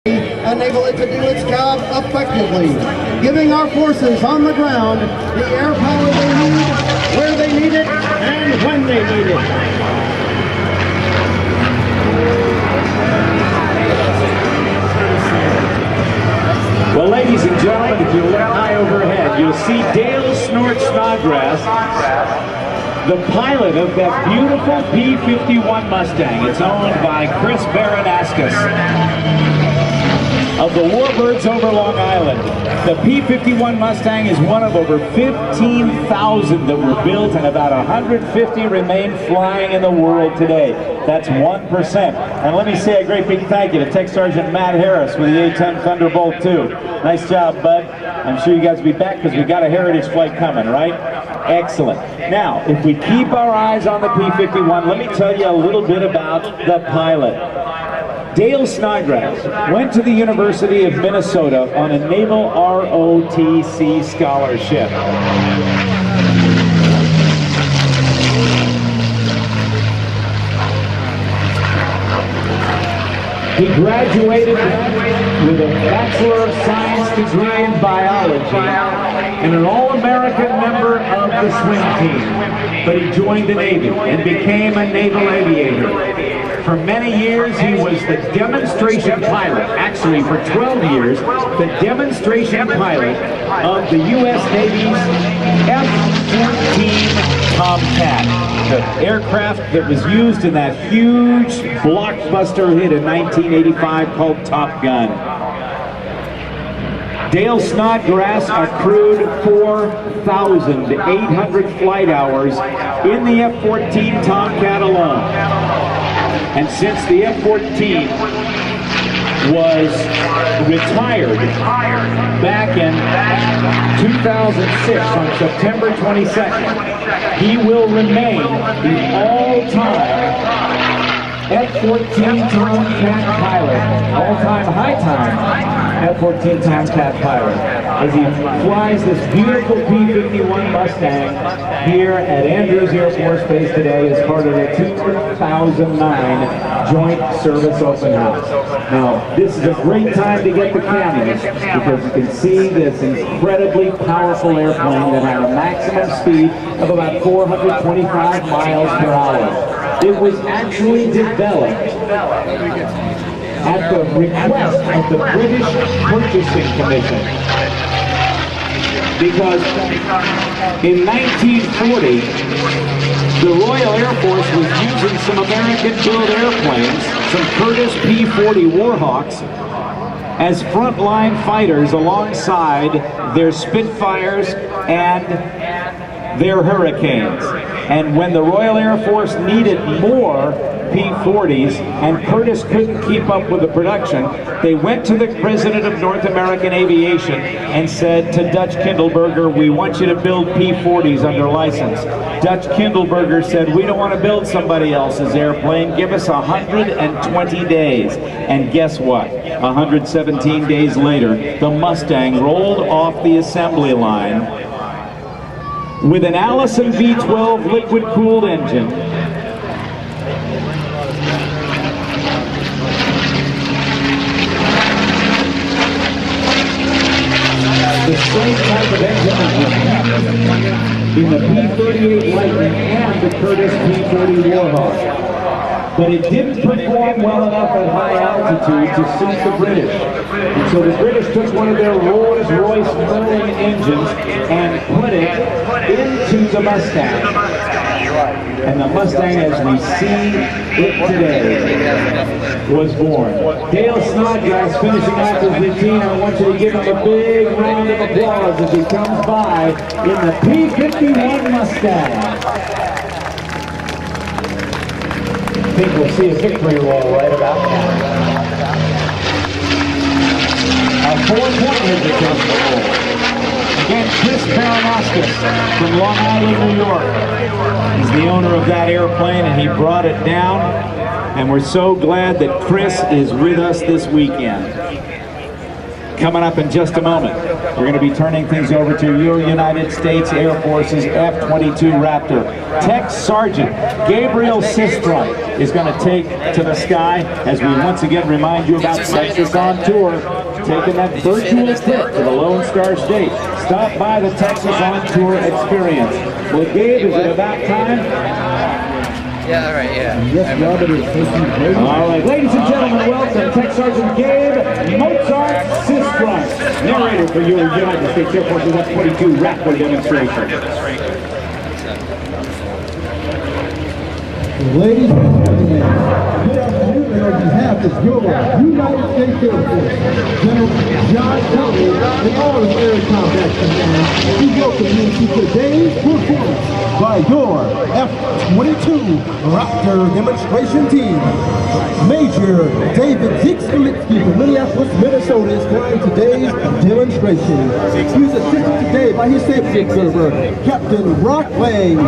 enable it to do its job effectively, giving our forces on the ground the air power they need, where they need it, and when they need it. Well, ladies and gentlemen, if you look high overhead, you'll see Dale Snort Snodgrass, the pilot of that beautiful P-51 Mustang. It's owned by Chris Baranaskas of the Warbirds Over Long Island. The P-51 Mustang is one of over 15,000 that were built, and about 150 remain flying in the world today. That's 1%. And let me say a great big thank you to Tech Sergeant Matt Harris with the A-10 Thunderbolt 2. Nice job, bud. I'm sure you guys will be back because we got a heritage flight coming, right? Excellent. Now, if we keep our eyes on the P-51, let me tell you a little bit about the pilot. Dale Snodgrass went to the University of Minnesota on a Naval ROTC scholarship. He graduated with a Bachelor of Science degree in biology and an All-American member of the swim team. But he joined the Navy and became a naval aviator. For many years, he was the demonstration pilot, actually for 12 years, the demonstration pilot of the U.S. Navy's F-14 Tomcat, the aircraft that was used in that huge blockbuster hit in 1985 called Top Gun. Dale Snodgrass accrued 4,800 flight hours in the F-14 Tomcat alone. And since the F-14 was retired back in 2006 on September 22nd, he will remain the all-time F-14 Tomcat pilot, all-time high-time F-14 Tomcat pilot, as he flies this beautiful P-51 Mustang here at Andrews Air Force Base today as part of the 2009 Joint Service Open House. Now, this is a great time to get the cameras because you can see this incredibly powerful airplane that had a maximum speed of about 425 miles per hour. It was actually developed at the request of the British Purchasing Commission, because in 1940 the Royal Air Force was using some American-built airplanes, some Curtiss P-40 Warhawks, as frontline fighters alongside their Spitfires and their Hurricanes. And when the Royal Air Force needed more P-40s and Curtiss couldn't keep up with the production, they went to the President of North American Aviation and said to Dutch Kindleberger, we want you to build P-40s under license. Dutch Kindleberger said, we don't want to build somebody else's airplane, give us 120 days. And guess what? 117 days later, the Mustang rolled off the assembly line with an Allison V12 liquid-cooled engine, the same type of engine in the P-38 Lightning and the Curtiss P-40 Warhawk. But it didn't perform well enough at high altitude to suit the British. And so the British took one of their Rolls-Royce Merlin engines and put it into the Mustang. And the Mustang, as we see it today, was born. Dale Snodgrass finishing off his routine. I want you to give him a big round of applause as he comes by in the P-51 Mustang. I think we'll see a victory roll right about now. Our 4-pointers are coming forward. Again, Chris Baranaskas from Long Island, New York. He's the owner of that airplane, and he brought it down. And we're so glad that Chris is with us this weekend. coming up in just a moment. We're going to be turning things over to your United States Air Force's F-22 Raptor. Tech Sergeant Gabriel Sistron is going to take to the sky as we once again remind you about Texas on Tour, taking that virtual trip to the Lone Star State. Stop by the Texas on Tour experience. Well, Gabe, is it about time? Yeah, all right, yeah. Yes, Robert is taking place. All right, ladies and gentlemen, welcome Tech Sergeant Gabe Mozart Sistron, narrator for your United States Air Force's F-22 Raptor demonstration. Ladies and gentlemen, good afternoon, and on behalf of your United States Air Force, General John Kelly, and all of Air Combat Command, we welcome you to today's performance by your F-22 Raptor demonstration team. Major David Zixkalitzky from Minneapolis, Minnesota is flying today's demonstration. He was assisted today by his safety observer, Captain Rock Lang.